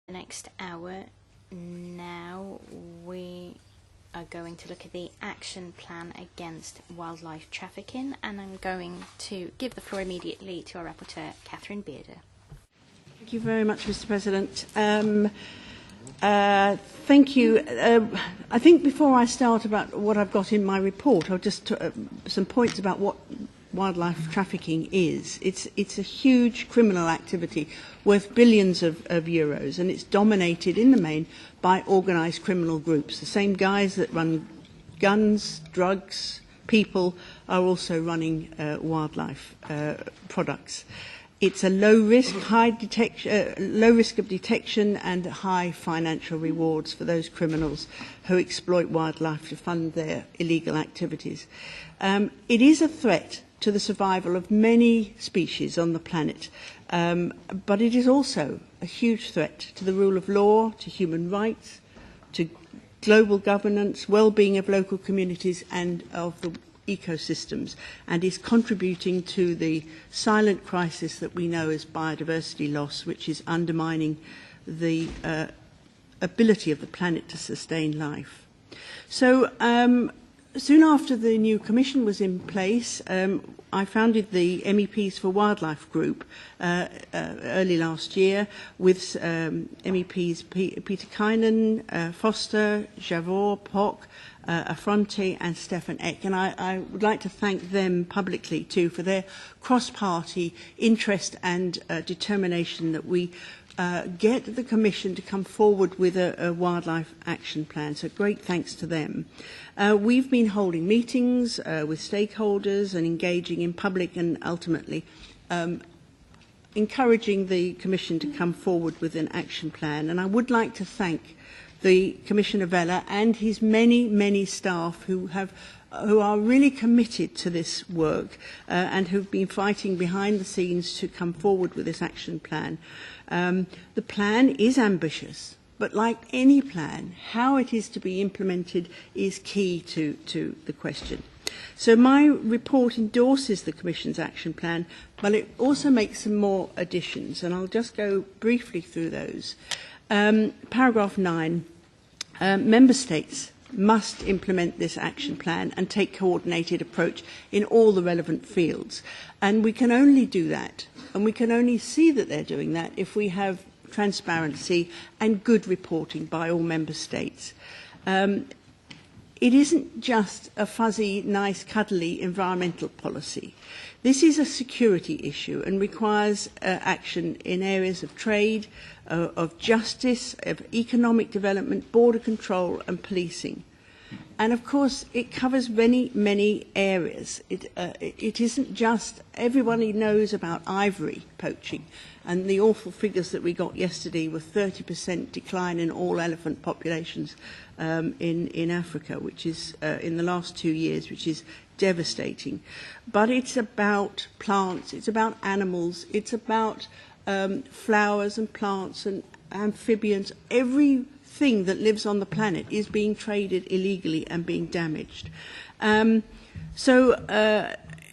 The next hour now we are going to look at the action plan against wildlife trafficking, and I'm going to give the floor immediately to our rapporteur, Catherine Bearder. Thank you very much, Mr. President. Thank you. I think before I start about what I've got in my report, I'll just some points about what wildlife trafficking is. It's a huge criminal activity worth billions of euros, and it's dominated in the main by organised criminal groups. The same guys that run guns, drugs, people are also running wildlife products. It's a low risk of detection and high financial rewards for those criminals who exploit wildlife to fund their illegal activities. It is a threat to the survival of many species on the planet, but it is also a huge threat to the rule of law, to human rights, to global governance, well-being of local communities and of the ecosystems, and is contributing to the silent crisis that we know as biodiversity loss, which is undermining the ability of the planet to sustain life. So soon after the new Commission was in place, I founded the MEPs for Wildlife group early last year with MEPs Peter Kynan, Foster, Javor, Pock, Affronte and Stefan Eck, and I would like to thank them publicly too for their cross-party interest and determination that we get the Commission to come forward with a wildlife action plan. So great thanks to them. We've been holding meetings with stakeholders and engaging in public and ultimately encouraging the Commission to come forward with an action plan. And I would like to thank the Commissioner Vella and his many staff who are really committed to this work and who've been fighting behind the scenes to come forward with this action plan. The plan is ambitious, but like any plan, how it is to be implemented is key to the question. So my report endorses the Commission's action plan, but it also makes some more additions, and I'll just go briefly through those. Paragraph 9, Member States must implement this action plan and take a coordinated approach in all the relevant fields. And we can only do that, and we can only see that they're doing that if we have transparency and good reporting by all Member States. It isn't just a fuzzy, nice, cuddly environmental policy. This is a security issue and requires action in areas of trade, of justice, of economic development, border control and policing. And of course, it covers many areas. It isn't just, everybody knows about ivory poaching, and the awful figures that we got yesterday were 30% decline in all elephant populations in Africa, which is in the last 2 years, which is devastating. But it's about plants, it's about animals, it's about flowers and plants and amphibians. Everything that lives on the planet is being traded illegally and being damaged.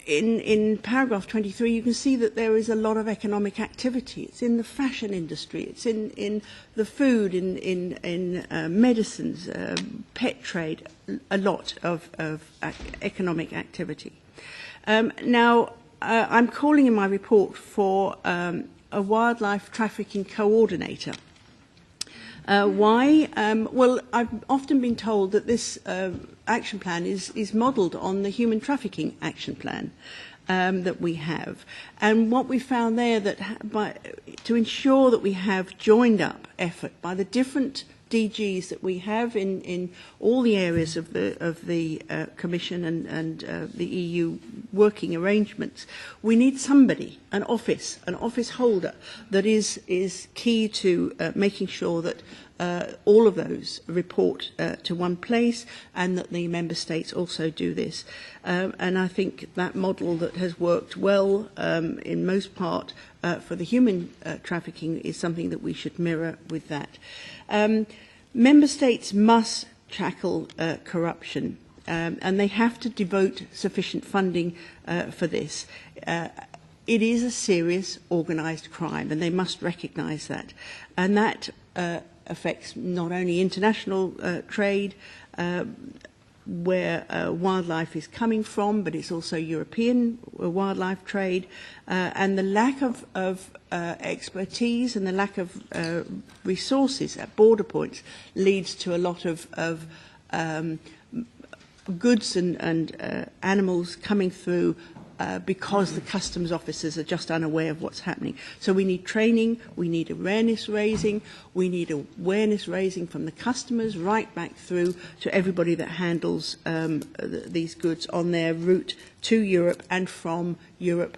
In paragraph 23, you can see that there is a lot of economic activity. It's in the fashion industry, it's in the food, in medicines, pet trade, a lot of economic activity. Now, I'm calling in my report for a wildlife trafficking coordinator. Why? Well, I've often been told that this action plan is modelled on the human trafficking action plan that we have. And what we found there, that to ensure that we have joined up effort by the different DGs that we have in all the areas of the Commission and the EU working arrangements, we need somebody, an office holder that is key to making sure that all of those report to one place and that the Member States also do this. And I think that model that has worked well in most part for the human trafficking is something that we should mirror with that. Member States must tackle corruption, and they have to devote sufficient funding for this. it is a serious organised crime, and they must recognise that. And that affects not only international trade, where wildlife is coming from, but it's also European wildlife trade, and the lack of expertise and the lack of resources at border points leads to a lot of goods and animals coming through because the customs officers are just unaware of what's happening. So we need training, we need awareness raising from the customers right back through to everybody that handles these goods on their route to Europe and from Europe.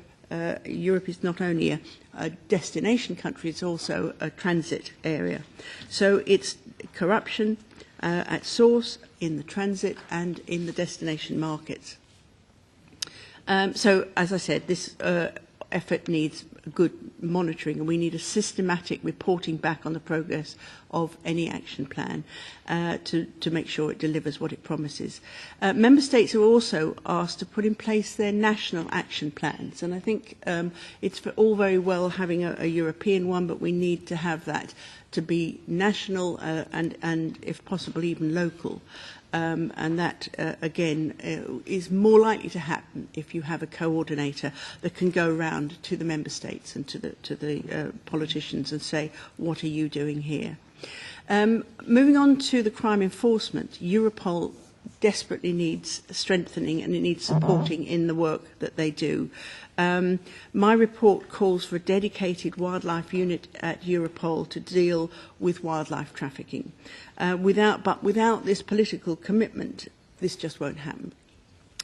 Europe is not only a destination country, it's also a transit area. So it's corruption at source, in the transit and in the destination markets. So, as I said, this effort needs good monitoring, and we need a systematic reporting back on the progress of any action plan to make sure it delivers what it promises. Member States are also asked to put in place their national action plans, and I think it's all very well having a European one, but we need to have that to be national and if possible, even local. And that, again, is more likely to happen if you have a coordinator that can go around to the member states and to the politicians and say, what are you doing here? Moving on to the crime enforcement, Europol desperately needs strengthening and it needs supporting in the work that they do. My report calls for a dedicated wildlife unit at Europol to deal with wildlife trafficking. Without this political commitment, this just won't happen.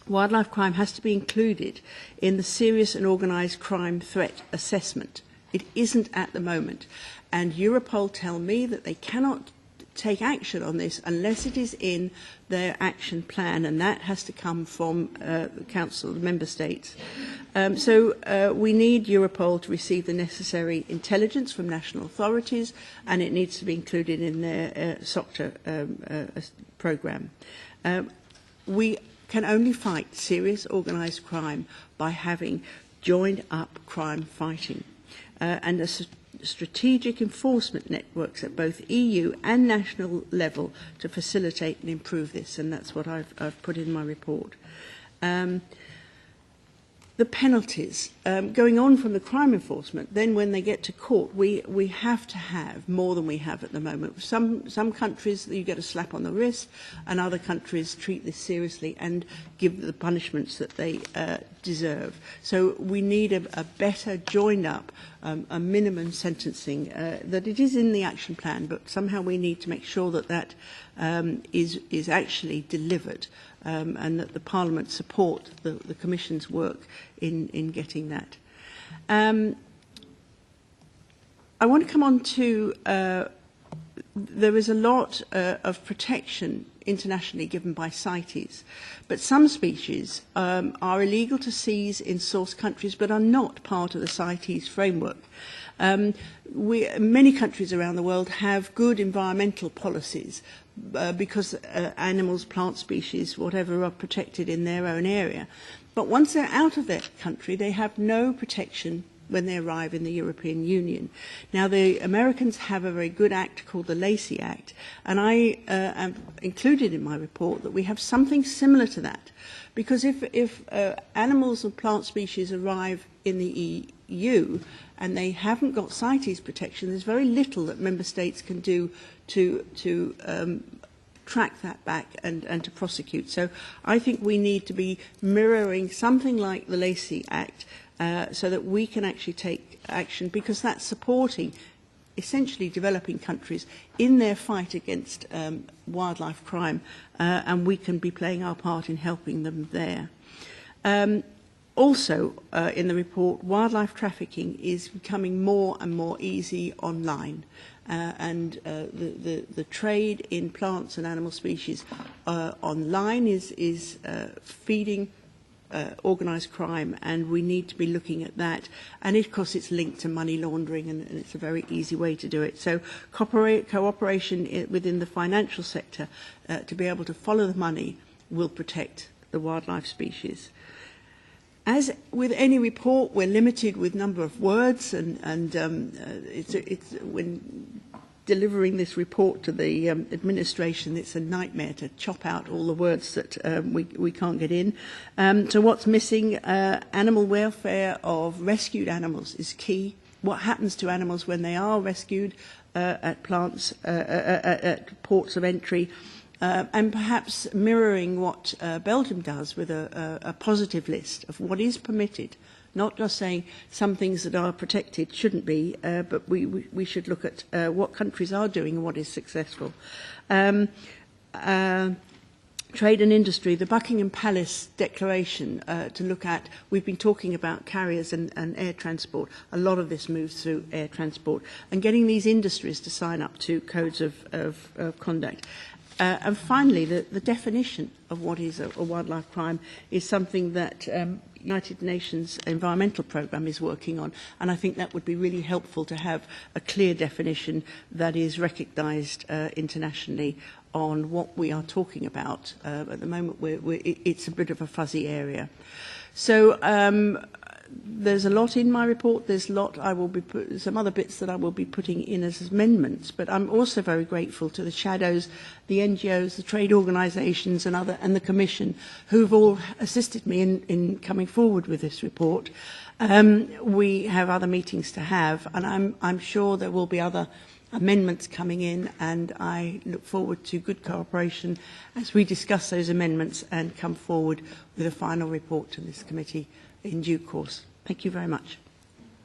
Wildlife crime has to be included in the serious and organised crime threat assessment. It isn't at the moment. And Europol tell me that they cannot take action on this unless it is in their action plan, and that has to come from the Council, the Member States. So we need Europol to receive the necessary intelligence from national authorities, and it needs to be included in their SOCTA programme. We can only fight serious organised crime by having joined up crime fighting and a strategic enforcement networks at both EU and national level to facilitate and improve this, and that's what I've put in my report. The penalties, going on from the crime enforcement, then when they get to court, we have to have more than we have at the moment. Some countries, you get a slap on the wrist, and other countries treat this seriously and give the punishments that they deserve. So we need a better joined up, a minimum sentencing, that it is in the action plan, but somehow we need to make sure that that is actually delivered. And that the Parliament support the Commission's work in getting that. I want to come on to, there is a lot of protection internationally given by CITES, but some species are illegal to seize in source countries but are not part of the CITES framework. Many countries around the world have good environmental policies because animals, plant species, whatever, are protected in their own area. But once they're out of their country, they have no protection when they arrive in the European Union. Now, the Americans have a very good act called the Lacey Act, and I have included in my report that we have something similar to that. Because if animals and plant species arrive in the EU and they haven't got CITES protection, there's very little that member states can do to track that back and to prosecute. So I think we need to be mirroring something like the Lacey Act so that we can actually take action, because that's supporting essentially developing countries in their fight against wildlife crime, and we can be playing our part in helping them there. Also, in the report, wildlife trafficking is becoming more and more easy online. And the trade in plants and animal species online is feeding organised crime, and we need to be looking at that. And of course it's linked to money laundering, and it's a very easy way to do it. So cooperation within the financial sector to be able to follow the money will protect the wildlife species. As with any report, we're limited with number of words, and it's when delivering this report to the administration, it's a nightmare to chop out all the words that we can't get in. So what's missing? Animal welfare of rescued animals is key. What happens to animals when they are rescued at plants, at ports of entry, and perhaps mirroring what Belgium does with a positive list of what is permitted. Not just saying some things that are protected shouldn't be, but we should look at what countries are doing and what is successful. Trade and industry, the Buckingham Palace Declaration to look at, we've been talking about carriers and air transport. A lot of this moves through air transport. And getting these industries to sign up to codes of conduct. And finally, the definition of what is a wildlife crime is something that United Nations Environmental Programme is working on, and I think that would be really helpful to have a clear definition that is recognised internationally on what we are talking about. At the moment, it's a bit of a fuzzy area. So there's a lot in my report. There's a lot some other bits that I will be putting in as amendments. But I'm also very grateful to the shadows, the NGOs, the trade organisations, and the Commission, who've all assisted me in coming forward with this report. We have other meetings to have, and I'm sure there will be other amendments coming in, and I look forward to good cooperation as we discuss those amendments and come forward with a final report to this committee in due course. Thank you very much.